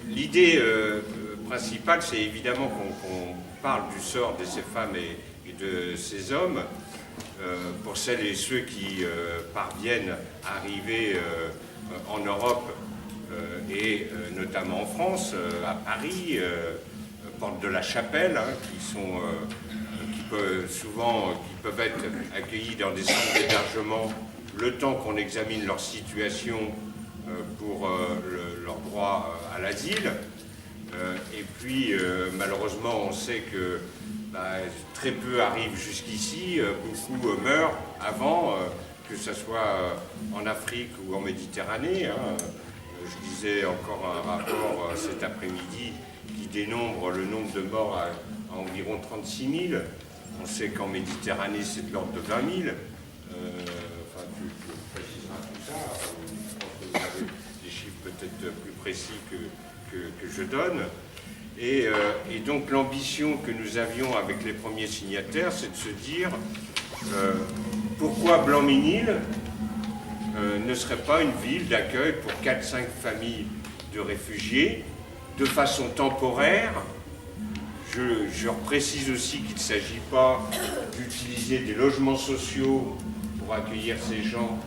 l'idée principale, c'est évidemment qu'on parle du sort de ces femmes et de ces hommes, pour celles et ceux qui parviennent à arriver en Europe et notamment en France, à Paris, porte de la Chapelle, hein, qui peuvent être accueillis dans des centres d'hébergement le temps qu'on examine leur situation pour leur droit à l'asile. Et puis, malheureusement, on sait que très peu arrivent jusqu'ici, beaucoup meurent avant, que ce soit en Afrique ou en Méditerranée. Hein. Je lisais encore un rapport cet après-midi qui dénombre le nombre de morts à environ 36 000. On sait qu'en Méditerranée, c'est de l'ordre de 20 000. Enfin, tu préciseras tout ça. Je pense que vous avez des chiffres peut-être plus précis que je donne. Et donc l'ambition que nous avions avec les premiers signataires, c'est de se dire pourquoi Blanc-Ménil ne serait pas une ville d'accueil pour 4-5 familles de réfugiés de façon temporaire. Je précise aussi qu'il ne s'agit pas d'utiliser des logements sociaux pour accueillir ces gens,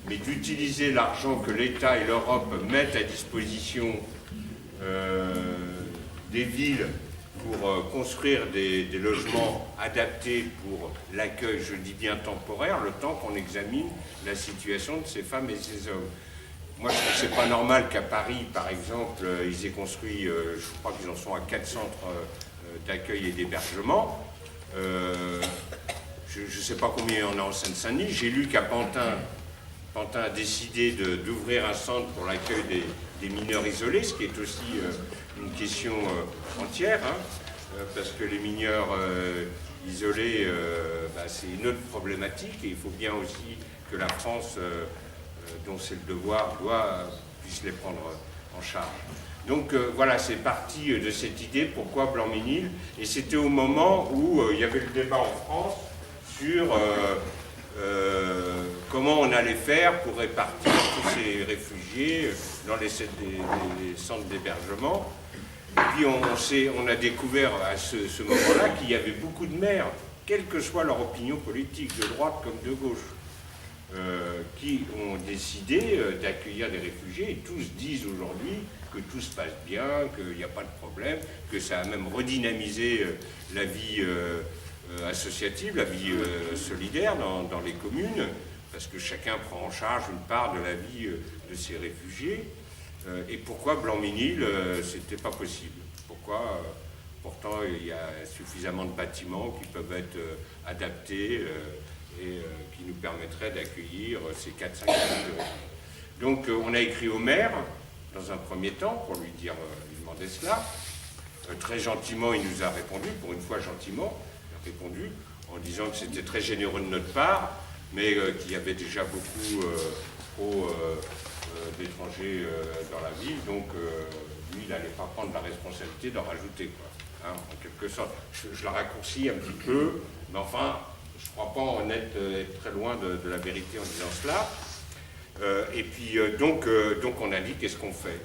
mais d'utiliser l'argent que l'État et l'Europe mettent à disposition des villes pour construire des logements adaptés pour l'accueil, je dis bien temporaire, le temps qu'on examine la situation de ces femmes et ces hommes. Moi, je trouve que c'est pas normal qu'à Paris, par exemple, ils aient construit, je crois qu'ils en sont à 4 centres d'accueil et d'hébergement. Je ne sais pas combien il y en a en Seine-Saint-Denis. J'ai lu qu'à Pantin a décidé d'ouvrir un centre pour l'accueil des mineurs isolés, ce qui est aussi une question entière, hein, parce que les mineurs isolés, c'est une autre problématique, et il faut bien aussi que la France, dont c'est le devoir, puisse les prendre en charge. Donc voilà, c'est parti de cette idée, pourquoi Blanc-Ménil, et c'était au moment où il y avait le débat en France sur comment on allait faire pour répartir tous ces réfugiés dans les centres d'hébergement. Et puis on a découvert à ce moment-là qu'il y avait beaucoup de maires, quelle que soit leur opinion politique, de droite comme de gauche, qui ont décidé d'accueillir des réfugiés, et tous disent aujourd'hui que tout se passe bien, qu'il n'y a pas de problème, que ça a même redynamisé la vie associative, la vie solidaire dans les communes, parce que chacun prend en charge une part de la vie de ces réfugiés. Et pourquoi Blanc-Ménil, c'était pas possible? Pourquoi pourtant il y a suffisamment de bâtiments qui peuvent être adaptés et qui nous permettraient d'accueillir ces 4-5 familles. Donc on a écrit au maire dans un premier temps pour lui demander cela. Très gentiment, il nous a répondu, pour une fois gentiment, il a répondu en disant que c'était très généreux de notre part, mais qu'il y avait déjà beaucoup trop d'étrangers dans la ville, donc lui, il n'allait pas prendre la responsabilité d'en rajouter, quoi, hein, en quelque sorte. Je la raccourcis un petit peu, mais enfin, je ne crois pas en être très loin de la vérité en disant cela. Et puis, donc on a dit, qu'est-ce qu'on fait?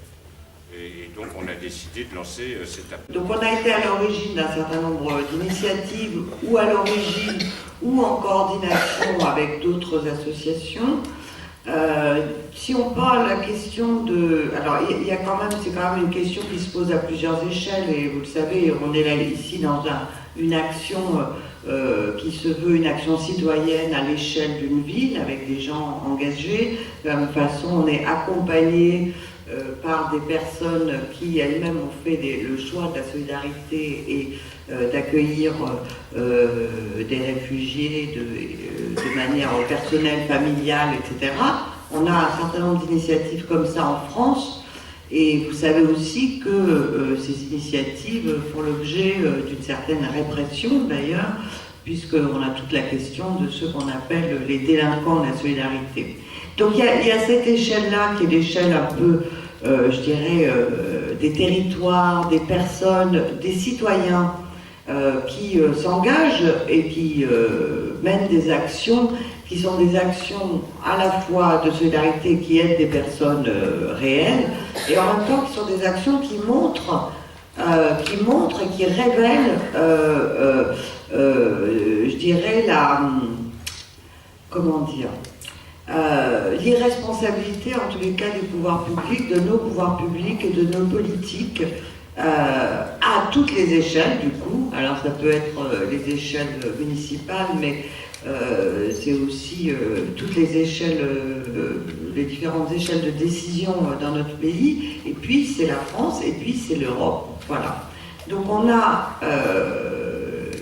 Et donc on a décidé de lancer cette appel. Donc on a été à l'origine d'un certain nombre d'initiatives, ou à l'origine, ou en coordination avec d'autres associations. Si on parle la question de... Alors c'est quand même une question qui se pose à plusieurs échelles, et vous le savez, on est là ici dans une action qui se veut une action citoyenne à l'échelle d'une ville, avec des gens engagés. De la même façon, on est accompagné par des personnes qui elles-mêmes ont fait le choix de la solidarité et d'accueillir des réfugiés de manière personnelle, familiale, etc. On a un certain nombre d'initiatives comme ça en France, et vous savez aussi que ces initiatives font l'objet d'une certaine répression d'ailleurs, puisqu'on a toute la question de ce qu'on appelle les délinquants de la solidarité. Donc il y a cette échelle-là qui est l'échelle un peu, je dirais, des territoires, des personnes, des citoyens qui s'engagent et qui mènent des actions qui sont des actions à la fois de solidarité qui aident des personnes réelles, et en même temps qui sont des actions qui montrent et qui révèlent, je dirais, l'irresponsabilité, en tous les cas, des pouvoirs publics, de nos pouvoirs publics et de nos politiques, à toutes les échelles, du coup. Alors, ça peut être les échelles municipales, mais c'est aussi toutes les échelles, les différentes échelles de décision dans notre pays, et puis c'est la France, et puis c'est l'Europe. Voilà. Donc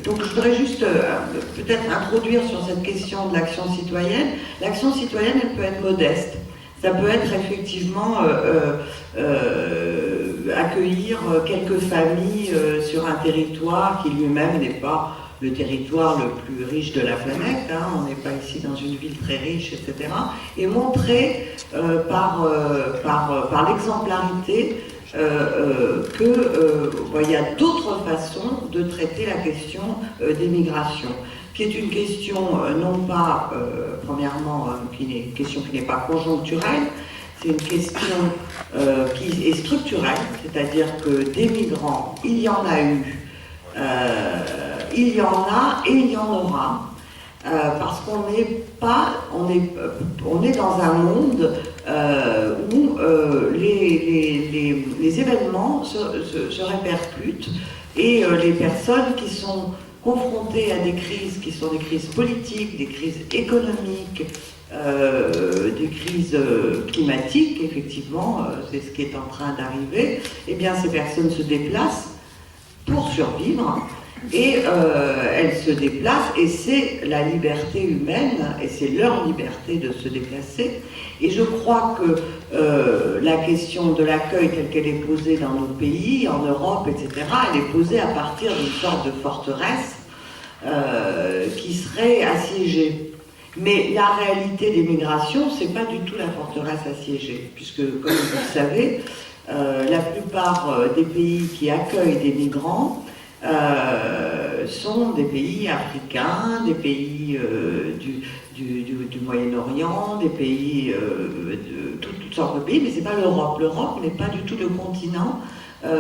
donc je voudrais juste peut-être introduire sur cette question de l'action citoyenne. L'action citoyenne, elle peut être modeste. Ça peut être effectivement accueillir quelques familles sur un territoire qui lui-même n'est pas le territoire le plus riche de la planète, hein, on n'est pas ici dans une ville très riche, etc. Et montrer par l'exemplarité qu'il y a d'autres façons de traiter la question des migrations, qui est une question non pas, premièrement, une question qui n'est pas conjoncturelle, c'est une question qui est structurelle, c'est-à-dire que des migrants, il y en a eu, il y en a et il y en aura, parce qu'on est dans un monde où les événements se répercutent et les personnes qui sont confrontées à des crises qui sont des crises politiques, des crises économiques, des crises climatiques, effectivement, c'est ce qui est en train d'arriver, eh bien ces personnes se déplacent pour survivre. Et elles se déplacent, et c'est la liberté humaine, et c'est leur liberté de se déplacer. Et je crois que la question de l'accueil telle qu'elle est posée dans nos pays, en Europe, etc., elle est posée à partir d'une sorte de forteresse qui serait assiégée. Mais la réalité des migrations, c'est pas du tout la forteresse assiégée, puisque, comme vous le savez, la plupart des pays qui accueillent des migrants sont des pays africains, des pays du Moyen-Orient, des pays de toutes sortes de pays, mais c'est pas l'Europe. L'Europe n'est pas du tout le continent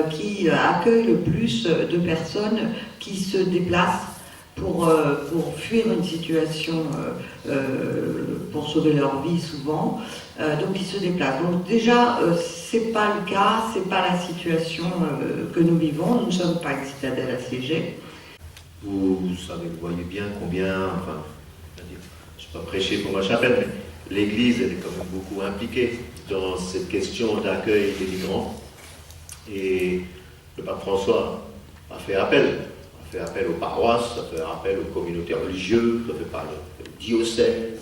qui accueille le plus de personnes qui se déplacent pour fuir une situation, pour sauver leur vie souvent, donc ils se déplacent. Donc déjà, c'est pas le cas, c'est pas la situation que nous vivons, nous ne sommes pas une citadelle assiégée. Vous savez, vous voyez bien combien, enfin, je ne vais pas prêcher pour ma chapelle, mais l'Église, elle est quand même beaucoup impliquée dans cette question d'accueil des migrants. Et le pape François a fait appel aux paroisses, a fait appel aux communautés religieuses, a fait appel aux diocèses,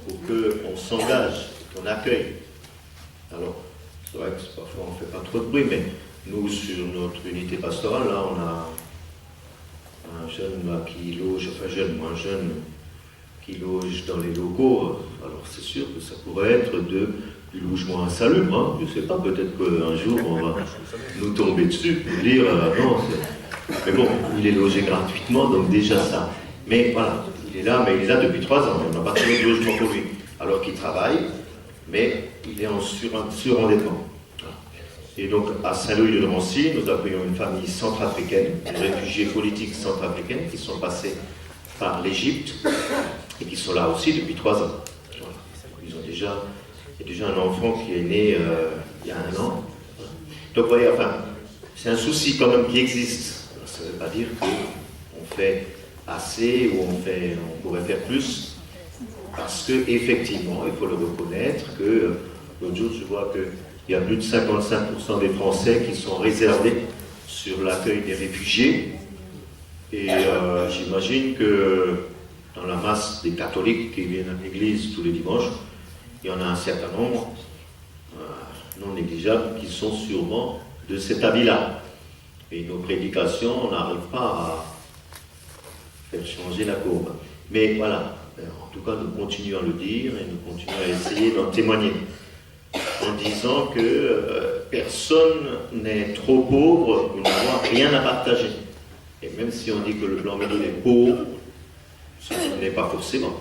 pour qu'on s'engage, qu'on accueille. Alors, c'est vrai que parfois on ne fait pas trop de bruit, mais nous, sur notre unité pastorale, là, on a un jeune là, qui loge, enfin un jeune qui loge dans les locaux. Alors c'est sûr que ça pourrait être du logement insalubre, hein. Je ne sais pas, peut-être qu'un jour on va nous tomber dessus pour dire non, mais bon, il est logé gratuitement, donc déjà ça. Mais voilà, il est là, mais il est là depuis 3 ans, on n'a pas trouvé de logement pour lui. Alors qu'il travaille, mais il est en surendettement. Et donc, à Saint-Louis-de-Drancy, nous accueillons une famille centrafricaine, des réfugiés politiques centrafricaines qui sont passés par l'Égypte et qui sont là aussi depuis 3 ans. Voilà. Il y a déjà un enfant qui est né il y a 1 an. Donc, vous voyez, enfin, c'est un souci quand même qui existe. Ça ne veut pas dire qu'on fait assez ou on pourrait faire plus, parce qu'effectivement, il faut le reconnaître que l'autre jour, je vois qu'il y a plus de 55% des Français qui sont réservés sur l'accueil des réfugiés. Et j'imagine que dans la masse des catholiques qui viennent à l'église tous les dimanches, il y en a un certain nombre, non négligeable, qui sont sûrement de cet avis-là. Et nos prédications, on n'arrive pas à faire changer la courbe. Mais voilà, en tout cas, nous continuons à le dire et nous continuons à essayer d'en témoigner. En disant que personne n'est trop pauvre pour n'avoir rien à partager. Et même si on dit que le Blanc-Ménil est pauvre, ce n'est pas forcément.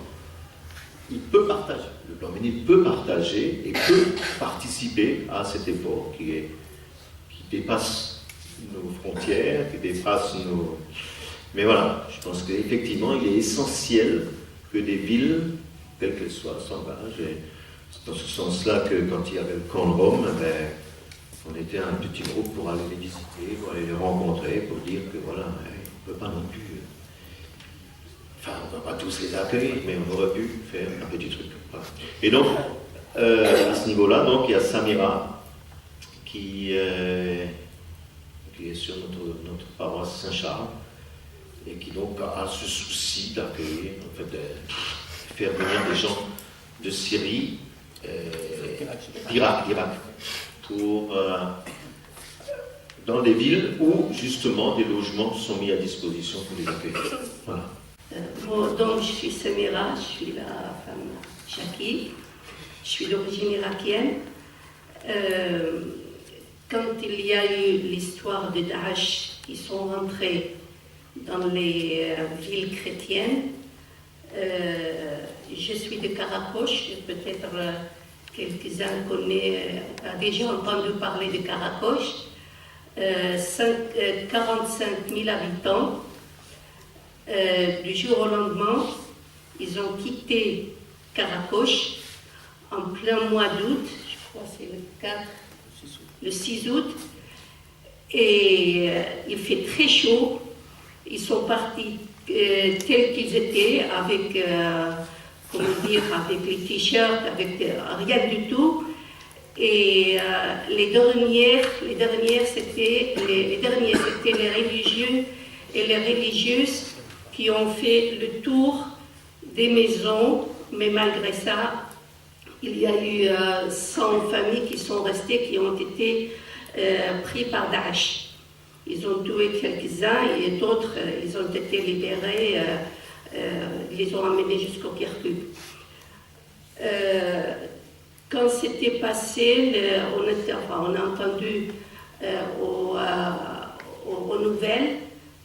il peut partager. Le plan Ménil peut partager et peut participer à cet effort qui dépasse nos frontières, qui dépasse nos... Mais voilà, je pense qu'effectivement, il est essentiel que des villes, quelles qu'elles soient, s'engagent. Et c'est dans ce sens-là que quand il y avait le camp de Rome, on était un petit groupe pour aller les visiter, pour aller les rencontrer, pour dire que voilà, on ne peut pas non plus... Enfin, on ne va pas tous les accueillir, mais on aurait pu faire un petit truc. Voilà. Et donc, à ce niveau-là, donc, il y a Samira qui est sur notre paroisse Saint-Charles et qui donc a ce souci d'accueillir, en fait, de faire venir des gens de Syrie, d'Irak, pour dans des villes où justement des logements sont mis à disposition pour les accueillir. Voilà. Bon, donc je suis Samira, je suis la femme Chaki, je suis d'origine irakienne. Quand il y a eu l'histoire de Daesh qui sont rentrés dans les villes chrétiennes, je suis de Karakosh, peut-être quelques-uns connaissent, ont déjà entendu parler de Karakosh, 45 000 habitants. Du jour au lendemain, ils ont quitté Karakosh en plein mois d'août, je crois que c'est le 6 août, et il fait très chaud. Ils sont partis tels qu'ils étaient, avec, avec les t-shirts, avec rien du tout. Et les derniers, c'était les religieux et les religieuses qui ont fait le tour des maisons, mais malgré ça, il y a eu 100 familles qui sont restées, qui ont été prises par Daesh. Ils ont tué quelques-uns et d'autres, ils ont été libérés, ils les ont amenés jusqu'au Kirkuk. Quand c'était passé, on a entendu aux nouvelles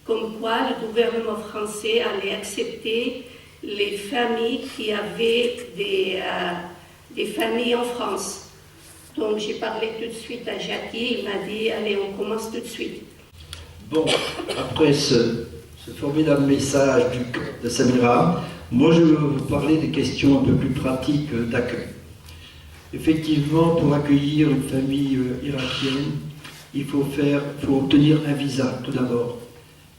comme quoi le gouvernement français allait accepter les familles qui avaient des familles en France. Donc j'ai parlé tout de suite à Jackie, il m'a dit allez, on commence tout de suite. Bon, après ce formidable message de Samira, moi je vais vous parler des questions un peu plus pratiques d'accueil. Effectivement, pour accueillir une famille irakienne, il faut obtenir un visa tout d'abord.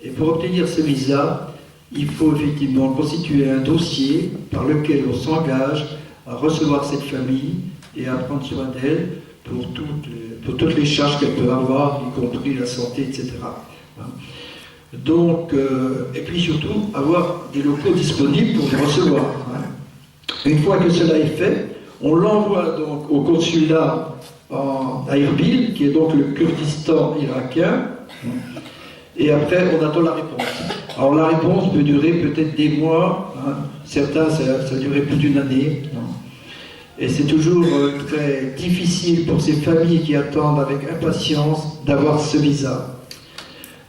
Et pour obtenir ce visa, il faut effectivement constituer un dossier par lequel on s'engage à recevoir cette famille et à prendre soin d'elle pour toutes les charges qu'elle peut avoir, y compris la santé, etc. Donc, et puis surtout, avoir des locaux disponibles pour les recevoir. Une fois que cela est fait, on l'envoie donc au consulat à Erbil, qui est donc le Kurdistan irakien, et après on attend la réponse. Alors la réponse peut durer peut-être des mois, certains ça durait plus d'une année, et c'est toujours très difficile pour ces familles qui attendent avec impatience d'avoir ce visa.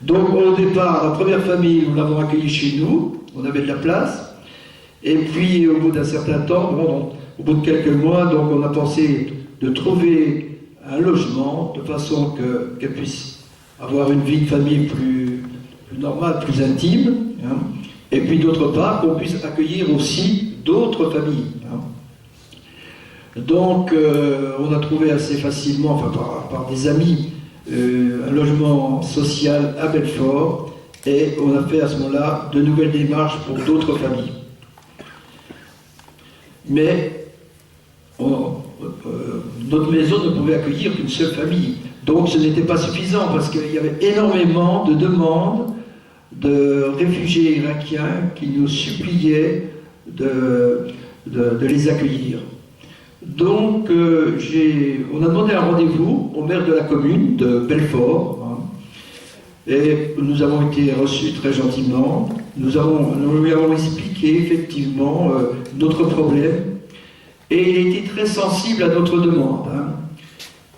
Donc au départ, la première famille, nous l'avons accueillie chez nous, on avait de la place, et puis au bout d'un certain temps, au bout de quelques mois, donc on a pensé de trouver un logement de façon qu'elle puisse avoir une vie de famille plus normale, plus intime, et puis d'autre part qu'on puisse accueillir aussi d'autres familles. Donc on a trouvé assez facilement, enfin par des amis, un logement social à Belfort, et on a fait à ce moment-là de nouvelles démarches pour d'autres familles. Mais notre maison ne pouvait accueillir qu'une seule famille. Donc ce n'était pas suffisant parce qu'il y avait énormément de demandes de réfugiés irakiens qui nous suppliaient de les accueillir. Donc on a demandé un rendez-vous au maire de la commune de Belfort, et nous avons été reçus très gentiment. Nous lui avons expliqué effectivement notre problème, et il a été très sensible à notre demande.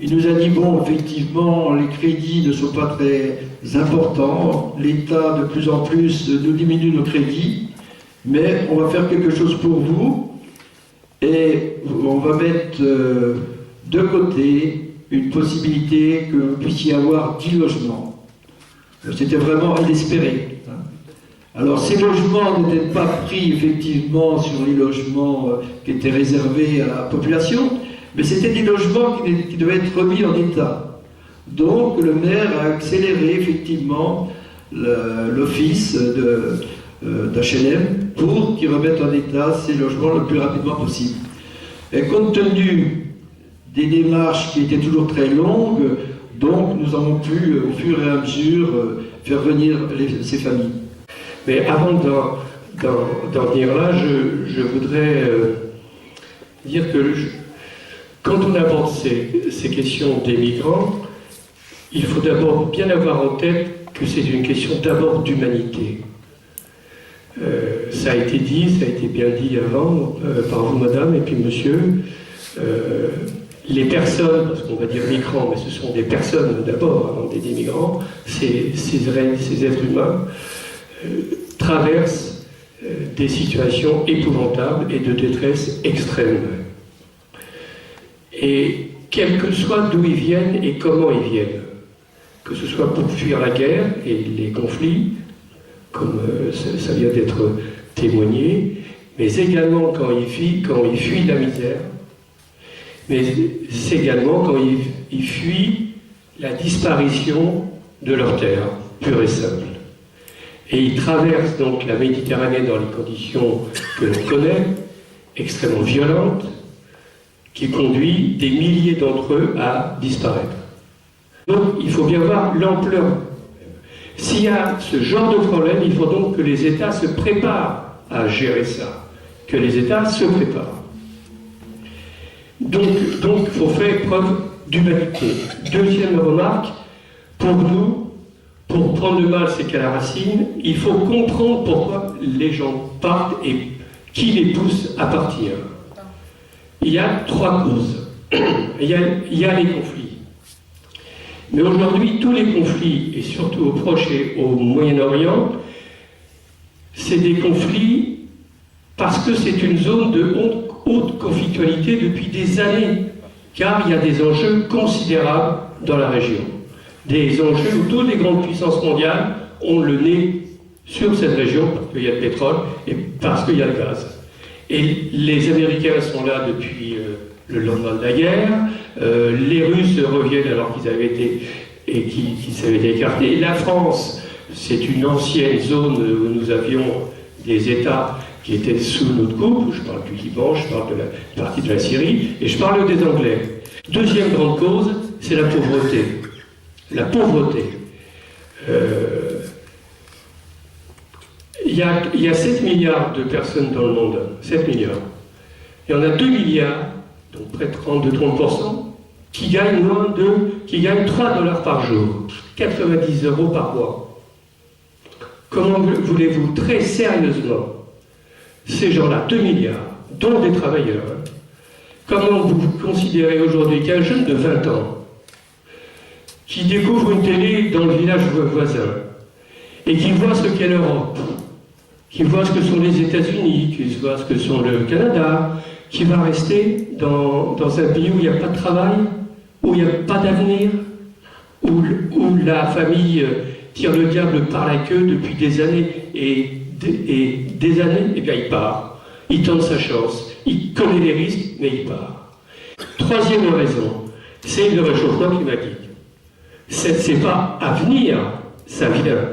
Il nous a dit, bon, effectivement, les crédits ne sont pas très importants, l'État de plus en plus nous diminue nos crédits, mais on va faire quelque chose pour vous. et on va mettre de côté une possibilité que vous puissiez avoir 10 logements. C'était vraiment inespéré. Alors ces logements n'étaient pas pris effectivement sur les logements qui étaient réservés à la population, mais c'était des logements qui devaient être remis en état. Donc le maire a accéléré effectivement l'office d'HLM pour qu'ils remettent en état ces logements le plus rapidement possible. Et compte tenu des démarches qui étaient toujours très longues, donc nous avons pu au fur et à mesure faire venir ces familles. Mais avant d'en venir là, je voudrais dire que quand on aborde ces questions des migrants, il faut d'abord bien avoir en tête que c'est une question d'abord d'humanité. Ça a été dit, ça a été bien dit avant, par vous madame et puis monsieur, les personnes, parce qu'on va dire migrants, mais ce sont des personnes d'abord, avant des migrants, ces êtres humains, traversent des situations épouvantables et de détresse extrême. Et quel que soit d'où ils viennent et comment ils viennent, que ce soit pour fuir la guerre et les conflits, comme ça vient d'être témoigné, mais également quand ils fuient la misère, mais c'est également quand ils fuient la disparition de leur terre, pure et simple. Et ils traversent donc la Méditerranée dans les conditions que l'on connaît, extrêmement violentes, qui conduit des milliers d'entre eux à disparaître. Donc il faut bien voir l'ampleur. S'il y a ce genre de problème, il faut donc que les États se préparent à gérer ça, que les États se préparent. Donc il faut faire preuve d'humanité. Deuxième remarque, pour nous, pour prendre le mal, c'est qu'à la racine, il faut comprendre pourquoi les gens partent et qui les pousse à partir. Il y a 3 causes. Il y a les conflits. Mais aujourd'hui, tous les conflits, et surtout au Proche et au Moyen-Orient, c'est des conflits parce que c'est une zone de haute conflictualité depuis des années, car il y a des enjeux considérables dans la région. Des enjeux où toutes les grandes puissances mondiales ont le nez sur cette région, parce qu'il y a le pétrole et parce qu'il y a le gaz. Et les Américains sont là depuis le lendemain de la guerre, les Russes reviennent alors qu'ils avaient été et qu'ils s'avaient été écartés. La France, c'est une ancienne zone où nous avions des États qui étaient sous notre coupe. Je parle du Liban, je parle de la partie de la Syrie, et je parle des Anglais. Deuxième grande cause, c'est la pauvreté. La pauvreté. Il y a 7 milliards de personnes dans le monde. 7 milliards. Il y en a 2 milliards, donc près de 30%, qui gagnent qui gagnent 3 $ par jour, 90 € par mois. Comment voulez-vous, très sérieusement, ces gens-là, 2 milliards, dont des travailleurs, comment vous considérez aujourd'hui qu'un jeune de 20 ans, qui découvre une télé dans le village voisin, et qui voit ce qu'est l'Europe, qui voit ce que sont les États-Unis, qui voit ce que sont le Canada, qui va rester dans un pays où il n'y a pas de travail, où il n'y a pas d'avenir, où la famille tire le diable par la queue depuis des années et des années, et bien il part. Il tente sa chance, il connaît les risques, mais il part. Troisième raison, c'est le réchauffement climatique. C'est pas à venir, ça vient.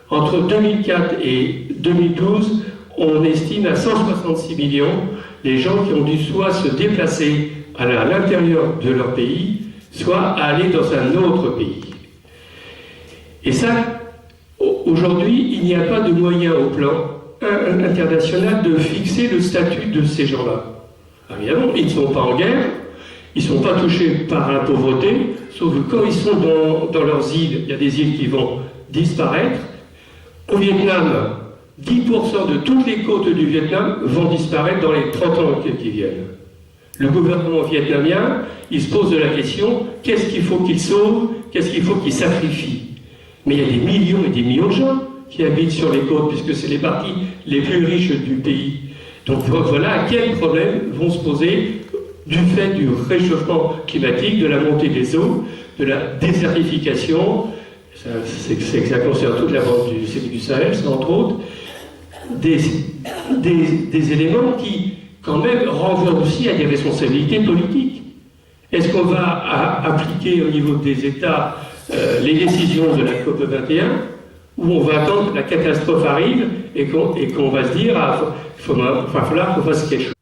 Entre 2004 et 2012, on estime à 166 millions les gens qui ont dû soit se déplacer à l'intérieur de leur pays, soit aller dans un autre pays. Et ça, aujourd'hui, il n'y a pas de moyen au plan international de fixer le statut de ces gens-là. Évidemment, ils ne sont pas en guerre, ils ne sont pas touchés par la pauvreté, sauf que quand ils sont dans leurs îles, il y a des îles qui vont disparaître. Au Vietnam, 10% de toutes les côtes du Vietnam vont disparaître dans les 30 ans qui viennent. Le gouvernement vietnamien, il se pose la question, qu'est-ce qu'il faut qu'il sauve, qu'est-ce qu'il faut qu'il sacrifie? Mais il y a des millions et des millions de gens qui habitent sur les côtes, puisque c'est les parties les plus riches du pays. Donc voilà à quels problèmes vont se poser du fait du réchauffement climatique, de la montée des eaux, de la désertification, ça concerne toute la bande du Sahel, entre autres, des éléments qui, quand même, renvoient aussi à des responsabilités politiques. Est-ce qu'on va appliquer au niveau des États les décisions de la COP 21, ou on va attendre que la catastrophe arrive et qu'on va se dire il va falloir qu'on fasse quelque chose?